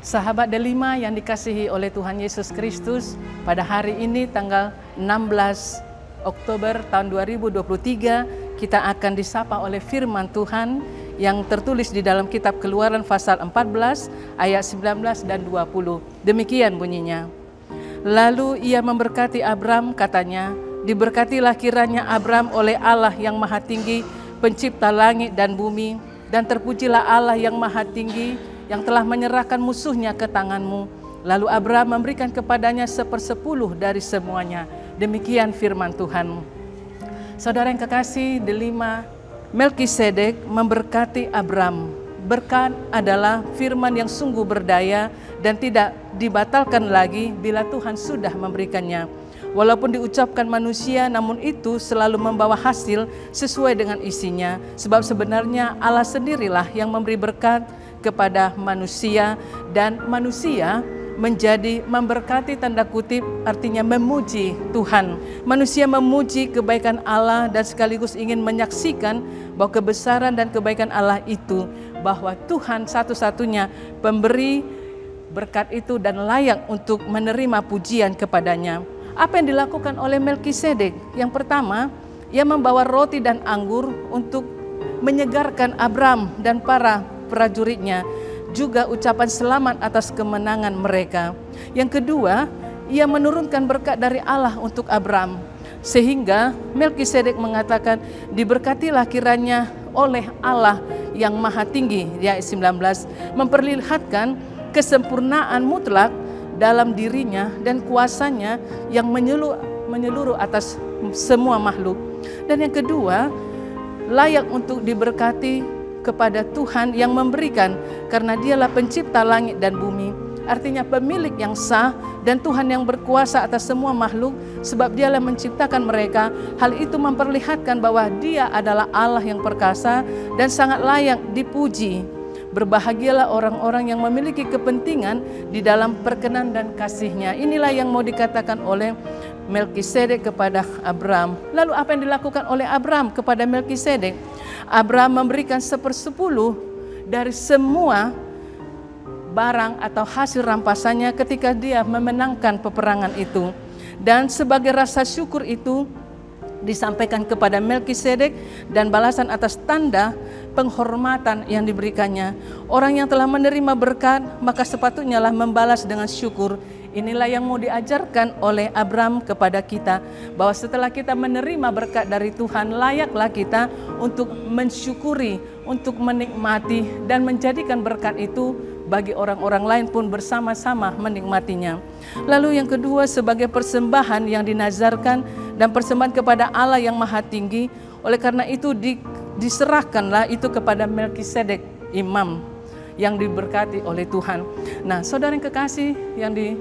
Sahabat Delima yang dikasihi oleh Tuhan Yesus Kristus, pada hari ini tanggal 16 Oktober tahun 2023 kita akan disapa oleh firman Tuhan yang tertulis di dalam kitab Keluaran pasal 14 ayat 19 dan 20. Demikian bunyinya. Lalu ia memberkati Abram, katanya, diberkatilah kiranya Abram oleh Allah yang maha tinggi, pencipta langit dan bumi, dan terpujilah Allah yang maha tinggi yang telah menyerahkan musuhnya ke tanganmu. Lalu Abram memberikan kepadanya 1/10 dari semuanya. Demikian firman Tuhan. Saudara yang kekasih, Delima, Melkisedek memberkati Abram. Berkat adalah firman yang sungguh berdaya dan tidak dibatalkan lagi bila Tuhan sudah memberikannya. Walaupun diucapkan manusia, namun itu selalu membawa hasil sesuai dengan isinya. Sebab sebenarnya Allah sendirilah yang memberi berkat kepada manusia, dan manusia menjadi memberkati, tanda kutip, artinya memuji Tuhan. Manusia memuji kebaikan Allah dan sekaligus ingin menyaksikan bahwa kebesaran dan kebaikan Allah itu, bahwa Tuhan satu-satunya pemberi berkat itu dan layak untuk menerima pujian kepadanya. Apa yang dilakukan oleh Melkisedek? Yang pertama, ia membawa roti dan anggur untuk menyegarkan Abram dan para prajuritnya, juga ucapan selamat atas kemenangan mereka. Yang kedua, ia menurunkan berkat dari Allah untuk Abram, sehingga Melkisedek mengatakan, diberkatilah kiranya oleh Allah yang maha tinggi, ayat 19, memperlihatkan kesempurnaan mutlak dalam dirinya dan kuasanya yang menyeluruh atas semua makhluk. Dan yang kedua, layak untuk diberkati kepada Tuhan yang memberikan, karena dialah pencipta langit dan bumi, artinya pemilik yang sah dan Tuhan yang berkuasa atas semua makhluk, sebab dialah menciptakan mereka. Hal itu memperlihatkan bahwa dia adalah Allah yang perkasa dan sangat layak dipuji. Berbahagialah orang-orang yang memiliki kepentingan di dalam perkenan dan kasih-Nya. Inilah yang mau dikatakan oleh Melkisedek kepada Abram. Lalu apa yang dilakukan oleh Abram kepada Melkisedek? Abram memberikan 1/10 dari semua barang atau hasil rampasannya ketika dia memenangkan peperangan itu. Dan sebagai rasa syukur itu disampaikan kepada Melkisedek dan balasan atas tanda penghormatan yang diberikannya. Orang yang telah menerima berkat maka sepatutnya lah membalas dengan syukur. Inilah yang mau diajarkan oleh Abram kepada kita, bahwa setelah kita menerima berkat dari Tuhan, layaklah kita untuk mensyukuri, untuk menikmati dan menjadikan berkat itu bagi orang-orang lain pun bersama-sama menikmatinya. Lalu yang kedua, sebagai persembahan yang dinazarkan dan persembahan kepada Allah yang maha tinggi. Oleh karena itu diserahkanlah itu kepada Melkisedek, imam yang diberkati oleh Tuhan. Nah, saudara yang kekasih, yang di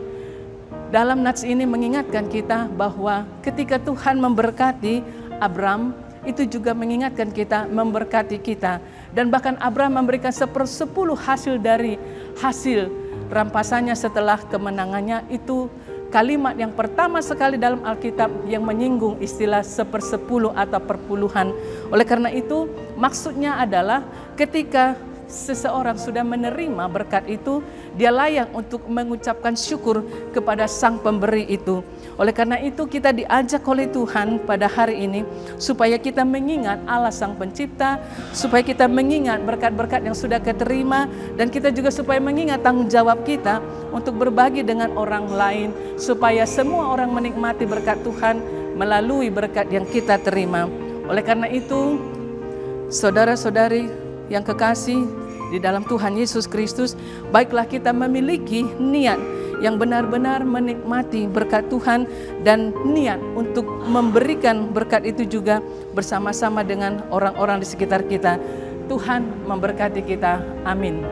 dalam nats ini mengingatkan kita bahwa ketika Tuhan memberkati Abram, itu juga mengingatkan kita, memberkati kita. Dan bahkan Abram memberikan 1/10 hasil dari hasil rampasannya setelah kemenangannya. Itu kalimat yang pertama sekali dalam Alkitab yang menyinggung istilah 1/10 atau perpuluhan. Oleh karena itu, maksudnya adalah ketika seseorang sudah menerima berkat itu, dia layak untuk mengucapkan syukur kepada sang pemberi itu. Oleh karena itu kita diajak oleh Tuhan pada hari ini supaya kita mengingat Allah sang pencipta, supaya kita mengingat berkat-berkat yang sudah kita terima, dan kita juga supaya mengingat tanggung jawab kita untuk berbagi dengan orang lain, supaya semua orang menikmati berkat Tuhan melalui berkat yang kita terima. Oleh karena itu, saudara-saudari yang kekasih di dalam Tuhan Yesus Kristus, baiklah kita memiliki niat yang benar-benar menikmati berkat Tuhan dan niat untuk memberikan berkat itu juga bersama-sama dengan orang-orang di sekitar kita. Tuhan memberkati kita. Amin.